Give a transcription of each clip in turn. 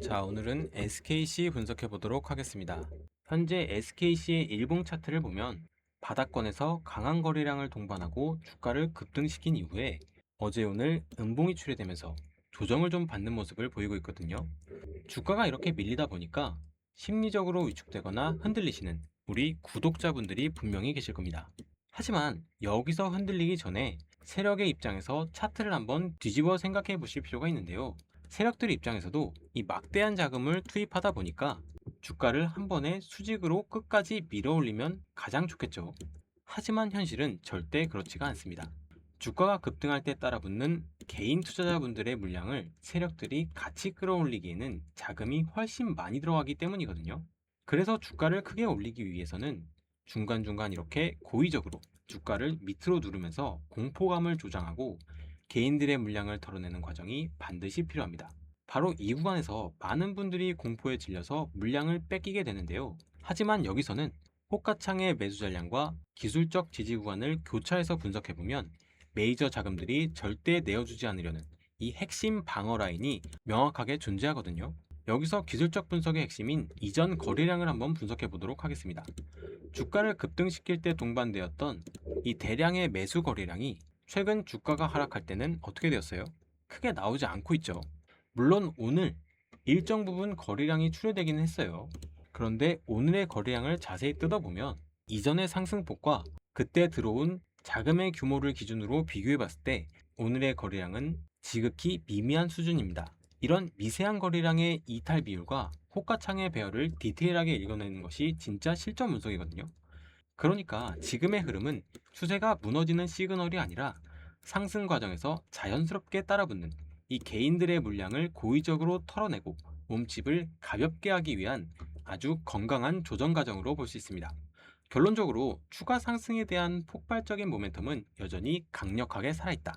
자, 오늘은 SKC 분석해 보도록 하겠습니다. 현재 SKC의 일봉 차트를 보면 바닥권에서 강한 거래량을 동반하고 주가를 급등시킨 이후에 어제 오늘 음봉이 출hiện 되면서 조정을 좀 받는 모습을 보이고 있거든요. 주가가 이렇게 밀리다 보니까 심리적으로 위축되거나 흔들리시는 우리 구독자분들이 분명히 계실 겁니다. 하지만 여기서 흔들리기 전에 세력의 입장에서 차트를 한번 뒤집어 생각해 보실 필요가 있는데요. 세력들 입장에서도 이 막대한 자금을 투입하다 보니까 주가를 한 번에 수직으로 끝까지 밀어 올리면 가장 좋겠죠. 하지만 현실은 절대 그렇지가 않습니다. 주가가 급등할 때 따라붙는 개인 투자자분들의 물량을 세력들이 같이 끌어올리기에는 자금이 훨씬 많이 들어가기 때문이거든요. 그래서 주가를 크게 올리기 위해서는 중간중간 이렇게 고의적으로 주가를 밑으로 누르면서 공포감을 조장하고 개인들의 물량을 털어내는 과정이 반드시 필요합니다. 바로 이 구간에서 많은 분들이 공포에 질려서 물량을 뺏기게 되는데요. 하지만 여기서는 호가창의 매수 전량과 기술적 지지 구간을 교차해서 분석해보면 메이저 자금들이 절대 내어주지 않으려는 이 핵심 방어 라인이 명확하게 존재하거든요. 여기서 기술적 분석의 핵심인 이전 거래량을 한번 분석해 보도록 하겠습니다. 주가를 급등시킬 때 동반되었던 이 대량의 매수 거래량이 최근 주가가 하락할 때는 어떻게 되었어요? 크게 나오지 않고 있죠. 물론 오늘 일정 부분 거래량이 출회되기는 했어요. 그런데 오늘의 거래량을 자세히 뜯어보면 이전의 상승폭과 그때 들어온 자금의 규모를 기준으로 비교해 봤을 때 오늘의 거래량은 지극히 미미한 수준입니다. 이런 미세한 거래량의 이탈 비율과 호가창의 배열을 디테일하게 읽어내는 것이 진짜 실전 분석이거든요. 그러니까 지금의 흐름은 추세가 무너지는 시그널이 아니라 상승 과정에서 자연스럽게 따라붙는 이 개인들의 물량을 고의적으로 털어내고 몸집을 가볍게 하기 위한 아주 건강한 조정 과정으로 볼 수 있습니다. 결론적으로 추가 상승에 대한 폭발적인 모멘텀은 여전히 강력하게 살아있다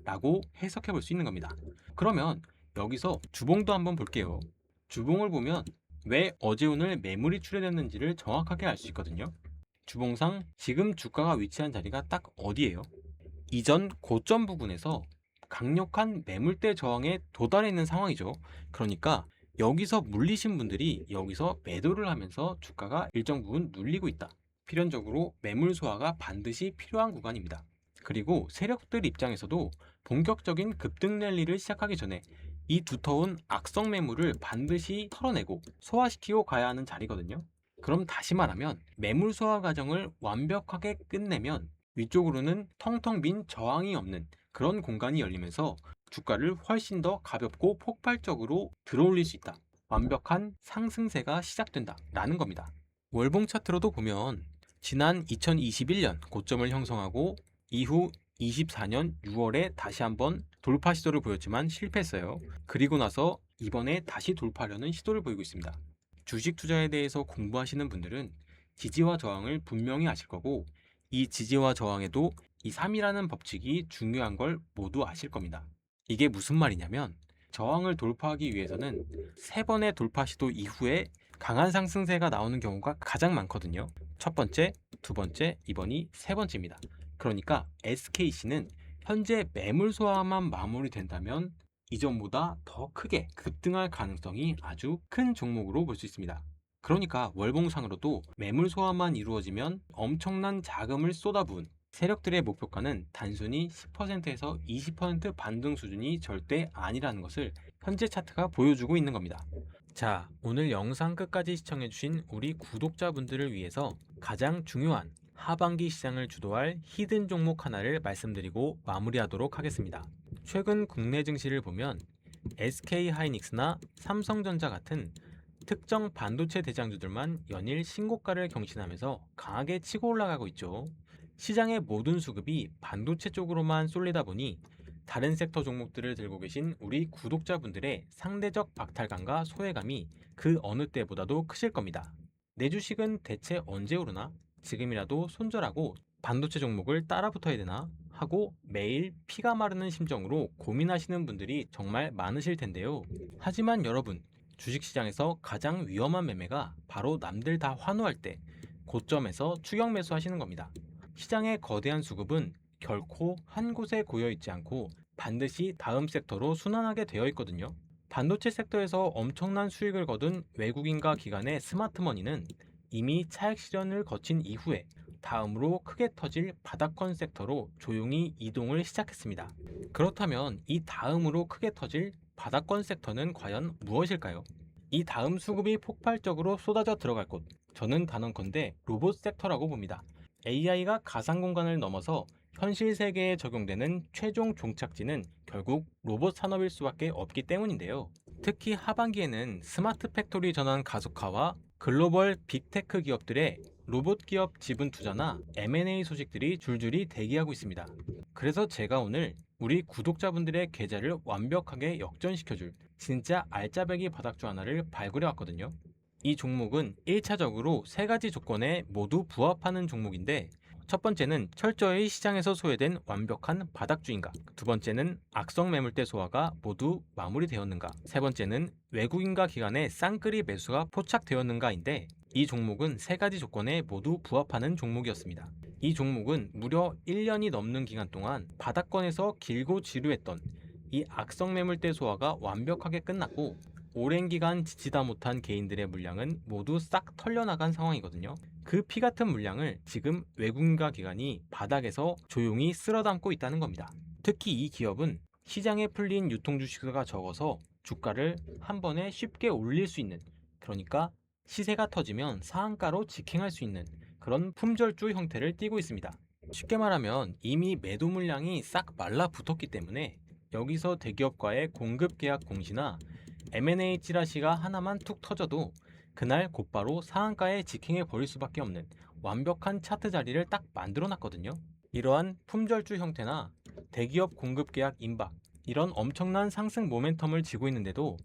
라고 해석해 볼 수 있는 겁니다. 그러면 여기서 주봉도 한번 볼게요. 주봉을 보면 왜 어제 오늘 매물이 출현했는지를 정확하게 알 수 있거든요. 주봉상 지금 주가가 위치한 자리가 딱 어디예요? 이전 고점 부근에서 강력한 매물대 저항에 도달해 있는 상황이죠. 그러니까 여기서 물리신 분들이 여기서 매도를 하면서 주가가 일정 부분 눌리고 있다. 필연적으로 매물 소화가 반드시 필요한 구간입니다. 그리고 세력들 입장에서도 본격적인 급등 랠리를 시작하기 전에 이 두터운 악성 매물을 반드시 털어내고 소화시키고 가야 하는 자리거든요. 그럼 다시 말하면 매물 소화 과정을 완벽하게 끝내면 위쪽으로는 텅텅 빈 저항이 없는 그런 공간이 열리면서 주가를 훨씬 더 가볍고 폭발적으로 들어올릴 수 있다. 완벽한 상승세가 시작된다 라는 겁니다. 월봉 차트로도 보면 지난 2021년 고점을 형성하고 이후 24년 6월에 다시 한번 돌파 시도를 보였지만 실패했어요. 그리고 나서 이번에 다시 돌파하려는 시도를 보이고 있습니다. 주식 투자에 대해서 공부하시는 분들은 지지와 저항을 분명히 아실 거고 이 지지와 저항에도 이 3이라는 법칙이 중요한 걸 모두 아실 겁니다. 이게 무슨 말이냐면 저항을 돌파하기 위해서는 3번의 돌파 시도 이후에 강한 상승세가 나오는 경우가 가장 많거든요. 첫 번째, 두 번째, 이번이 세 번째입니다. 그러니까 SKC는 현재 매물 소화만 마무리된다면 이전보다 더 크게 급등할 가능성이 아주 큰 종목으로 볼 수 있습니다. 그러니까 월봉상으로도 매물 소화만 이루어지면 엄청난 자금을 쏟아부은 세력들의 목표가는 단순히 10%에서 20% 반등 수준이 절대 아니라는 것을 현재 차트가 보여주고 있는 겁니다. 자, 오늘 영상 끝까지 시청해주신 우리 구독자분들을 위해서 가장 중요한 하반기 시장을 주도할 히든 종목 하나를 말씀드리고 마무리하도록 하겠습니다. 최근 국내 증시를 보면 SK하이닉스나 삼성전자 같은 특정 반도체 대장주들만 연일 신고가를 경신하면서 강하게 치고 올라가고 있죠. 시장의 모든 수급이 반도체 쪽으로만 쏠리다 보니 다른 섹터 종목들을 들고 계신 우리 구독자분들의 상대적 박탈감과 소외감이 그 어느 때보다도 크실 겁니다. 내 주식은 대체 언제 오르나? 지금이라도 손절하고 반도체 종목을 따라 붙어야 되나? 하고 매일 피가 마르는 심정으로 고민하시는 분들이 정말 많으실 텐데요. 하지만 여러분, 주식시장에서 가장 위험한 매매가 바로 남들 다 환호할 때 고점에서 추격 매수하시는 겁니다. 시장의 거대한 수급은 결코 한 곳에 고여 있지 않고 반드시 다음 섹터로 순환하게 되어 있거든요. 반도체 섹터에서 엄청난 수익을 거둔 외국인과 기관의 스마트머니는 이미 차익 실현을 거친 이후에 다음으로 크게 터질 바닥권 섹터로 조용히 이동을 시작했습니다. 그렇다면 이 다음으로 크게 터질 바닥권 섹터는 과연 무엇일까요? 이 다음 수급이 폭발적으로 쏟아져 들어갈 곳, 저는 단언컨대 로봇 섹터라고 봅니다. AI가 가상 공간을 넘어서 현실 세계에 적용되는 최종 종착지는 결국 로봇 산업일 수밖에 없기 때문인데요. 특히 하반기에는 스마트 팩토리 전환 가속화와 글로벌 빅테크 기업들의 로봇 기업 지분 투자나 M&A 소식들이 줄줄이 대기하고 있습니다. 그래서 제가 오늘 우리 구독자분들의 계좌를 완벽하게 역전시켜줄 진짜 알짜배기 바닥주 하나를 발굴해 왔거든요. 이 종목은 1차적으로 세 가지 조건에 모두 부합하는 종목인데, 첫 번째는 철저히 시장에서 소외된 완벽한 바닥주인가, 두 번째는 악성 매물대 소화가 모두 마무리되었는가, 세 번째는 외국인과 기관의 쌍끌이 매수가 포착되었는가인데, 이 종목은 세 가지 조건에 모두 부합하는 종목이었습니다. 이 종목은 무려 1년이 넘는 기간 동안 바닥권에서 길고 지루했던 이 악성 매물대 소화가 완벽하게 끝났고, 오랜 기간 지치다 못한 개인들의 물량은 모두 싹 털려나간 상황이거든요. 그 피 같은 물량을 지금 외국인과 기관이 바닥에서 조용히 쓸어담고 있다는 겁니다. 특히 이 기업은 시장에 풀린 유통 주식수가 적어서 주가를 한 번에 쉽게 올릴 수 있는, 그러니까 시세가 터지면 상한가로 직행할 수 있는 그런 품절주 형태를 띠고 있습니다. 쉽게 말하면 이미 매도 물량이 싹 말라붙었기 때문에 여기서 대기업과의 공급 계약 공시나 M&A 찌라시가 하나만 툭 터져도 그날 곧바로 상한가에 직행해 버릴 수밖에 없는 완벽한 차트 자리를 딱 만들어 놨거든요. 이러한 품절주 형태나 대기업 공급 계약 임박, 이런 엄청난 상승 모멘텀을 쥐고 있는데도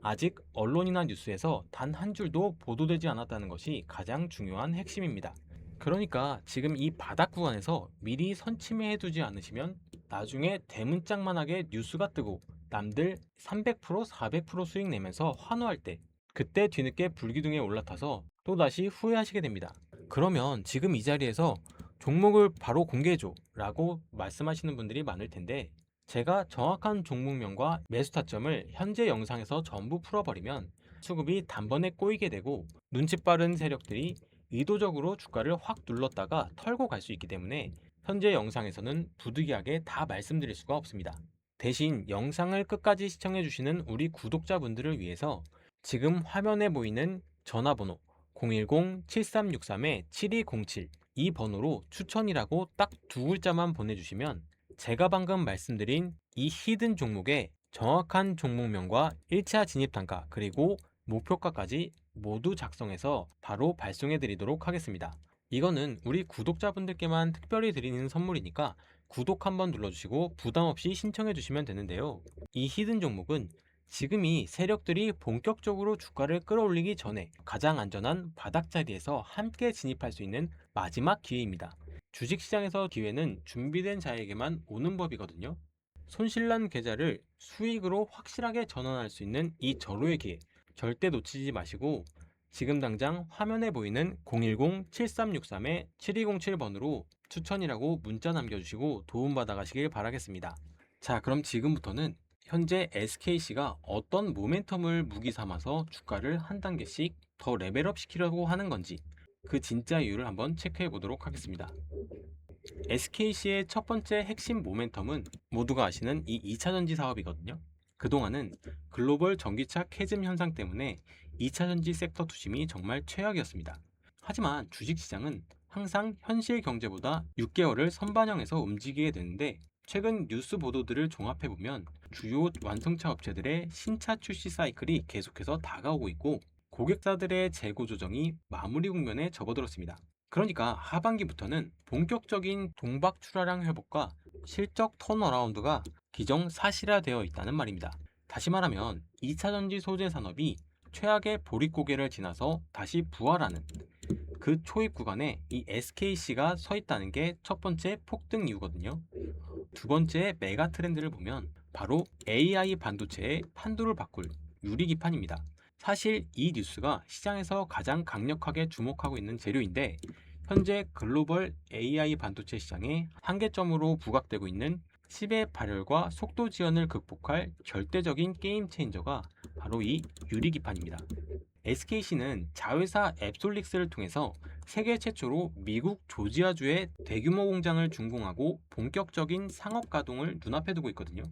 아직 언론이나 뉴스에서 단 한 줄도 보도되지 않았다는 것이 가장 중요한 핵심입니다. 그러니까 지금 이 바닥 구간에서 미리 선침해 두지 않으시면 나중에 대문짝만하게 뉴스가 뜨고 남들 300% 400% 수익 내면서 환호할 때, 그때 뒤늦게 불기둥에 올라타서 또다시 후회하시게 됩니다. 그러면 지금 이 자리에서 종목을 바로 공개해줘 라고 말씀하시는 분들이 많을 텐데, 제가 정확한 종목명과 매수 타점을 현재 영상에서 전부 풀어버리면 수급이 단번에 꼬이게 되고 눈치 빠른 세력들이 의도적으로 주가를 확 눌렀다가 털고 갈 수 있기 때문에 현재 영상에서는 부득이하게 다 말씀드릴 수가 없습니다. 대신 영상을 끝까지 시청해주시는 우리 구독자분들을 위해서 지금 화면에 보이는 전화번호 010-7363-7207, 이 번호로 추천이라고 딱 두 글자만 보내주시면 제가 방금 말씀드린 이 히든 종목의 정확한 종목명과 1차 진입 단가 그리고 목표가까지 모두 작성해서 바로 발송해 드리도록 하겠습니다. 이거는 우리 구독자분들께만 특별히 드리는 선물이니까 구독 한번 눌러주시고 부담없이 신청해 주시면 되는데요. 이 히든 종목은 지금이 세력들이 본격적으로 주가를 끌어올리기 전에 가장 안전한 바닥 자리에서 함께 진입할 수 있는 마지막 기회입니다. 주식시장에서 기회는 준비된 자에게만 오는 법이거든요. 손실난 계좌를 수익으로 확실하게 전환할 수 있는 이 절호의 기회, 절대 놓치지 마시고 지금 당장 화면에 보이는 010-7363-7207번으로 추천이라고 문자 남겨주시고 도움받아 가시길 바라겠습니다. 자, 그럼 지금부터는 현재 SKC가 어떤 모멘텀을 무기 삼아서 주가를 한 단계씩 더 레벨업 시키려고 하는 건지 그 진짜 이유를 한번 체크해 보도록 하겠습니다. SKC의 첫 번째 핵심 모멘텀은 모두가 아시는 이 2차전지 사업이거든요. 그동안은 글로벌 전기차 캐즘 현상 때문에 2차전지 섹터 투심이 정말 최악이었습니다. 하지만 주식시장은 항상 현실 경제보다 6개월을 선반영해서 움직이게 되는데, 최근 뉴스 보도들을 종합해보면 주요 완성차 업체들의 신차 출시 사이클이 계속해서 다가오고 있고 고객사들의 재고 조정이 마무리 국면에 접어들었습니다. 그러니까 하반기부터는 본격적인 동박 출하량 회복과 실적 턴어라운드가 기정사실화되어 있다는 말입니다. 다시 말하면 2차전지 소재 산업이 최악의 보릿고개를 지나서 다시 부활하는 그 초입 구간에 이 SKC가 서 있다는 게 첫 번째 폭등 이유거든요. 두 번째 메가 트렌드를 보면 바로 AI 반도체의 판도를 바꿀 유리기판입니다. 사실 이 뉴스가 시장에서 가장 강력하게 주목하고 있는 재료인데, 현재 글로벌 AI 반도체 시장의 한계점으로 부각되고 있는 칩의 발열과 속도 지연을 극복할 절대적인 게임 체인저가 바로 이 유리기판입니다. SKC는 자회사 앱솔릭스를 통해서 세계 최초로 미국 조지아주의 대규모 공장을 준공하고 본격적인 상업 가동을 눈앞에 두고 있거든요.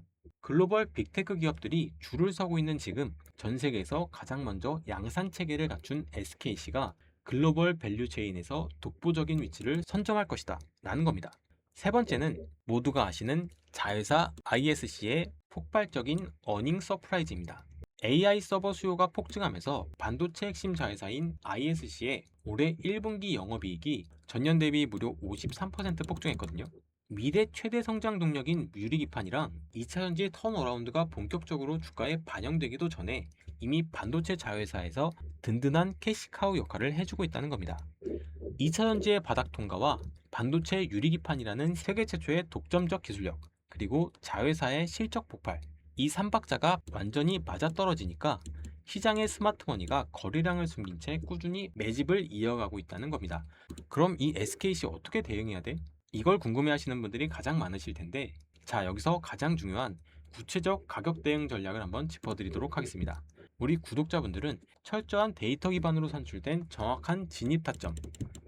글로벌 빅테크 기업들이 줄을 서고 있는 지금 전 세계에서 가장 먼저 양산 체계를 갖춘 SKC가 글로벌 밸류 체인에서 독보적인 위치를 선점할 것이다 라는 겁니다. 세 번째는 모두가 아시는 자회사 ISC의 폭발적인 어닝 서프라이즈입니다. AI 서버 수요가 폭증하면서 반도체 핵심 자회사인 ISC의 올해 1분기 영업이익이 전년 대비 무려 53% 폭증했거든요. 미래 최대 성장 동력인 유리기판이랑 2차전지 턴어라운드가 본격적으로 주가에 반영되기도 전에 이미 반도체 자회사에서 든든한 캐시카우 역할을 해주고 있다는 겁니다. 2차전지의 바닥 통과와 반도체 유리기판이라는 세계 최초의 독점적 기술력, 그리고 자회사의 실적 폭발, 이 3박자가 완전히 맞아떨어지니까 시장의 스마트머니가 거래량을 숨긴 채 꾸준히 매집을 이어가고 있다는 겁니다. 그럼 이 SKC 어떻게 대응해야 돼? 이걸 궁금해하시는 분들이 가장 많으실 텐데, 자, 여기서 가장 중요한 구체적 가격 대응 전략을 한번 짚어드리도록 하겠습니다. 우리 구독자분들은 철저한 데이터 기반으로 산출된 정확한 진입 타점,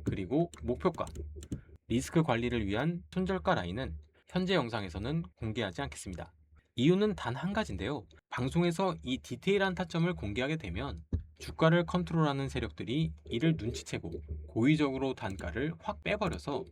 그리고 목표가, 리스크 관리를 위한 손절가 라인은 현재 영상에서는 공개하지 않겠습니다. 이유는 단 한 가지인데요. 방송에서 이 디테일한 타점을 공개하게 되면 주가를 컨트롤하는 세력들이 이를 눈치채고 고의적으로 단가를 확 빼버려서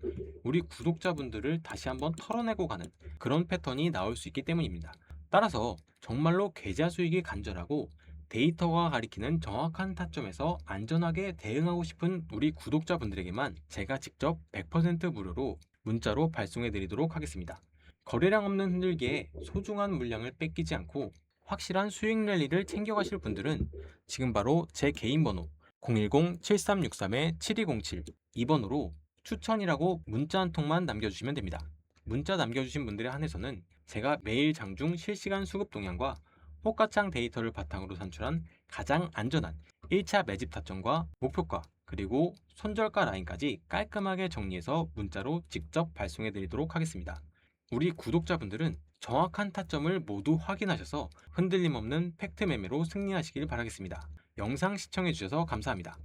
우리 구독자분들을 다시 한번 털어내고 가는 그런 패턴이 나올 수 있기 때문입니다. 따라서 정말로 계좌 수익이 간절하고 데이터가 가리키는 정확한 타점에서 안전하게 대응하고 싶은 우리 구독자분들에게만 제가 직접 100% 무료로 문자로 발송해 드리도록 하겠습니다. 거래량 없는 흔들기에 소중한 물량을 뺏기지 않고 확실한 수익 랠리를 챙겨가실 분들은 지금 바로 제 개인 번호 010-7363-7207 이 번호로 추천이라고 문자 한 통만 남겨주시면 됩니다. 문자 남겨주신 분들에 한해서는 제가 매일 장중 실시간 수급 동향과 호가창 데이터를 바탕으로 산출한 가장 안전한 1차 매집 타점과 목표가, 그리고 손절가 라인까지 깔끔하게 정리해서 문자로 직접 발송해 드리도록 하겠습니다. 우리 구독자분들은 정확한 타점을 모두 확인하셔서 흔들림 없는 팩트 매매로 승리하시길 바라겠습니다. 영상 시청해주셔서 감사합니다.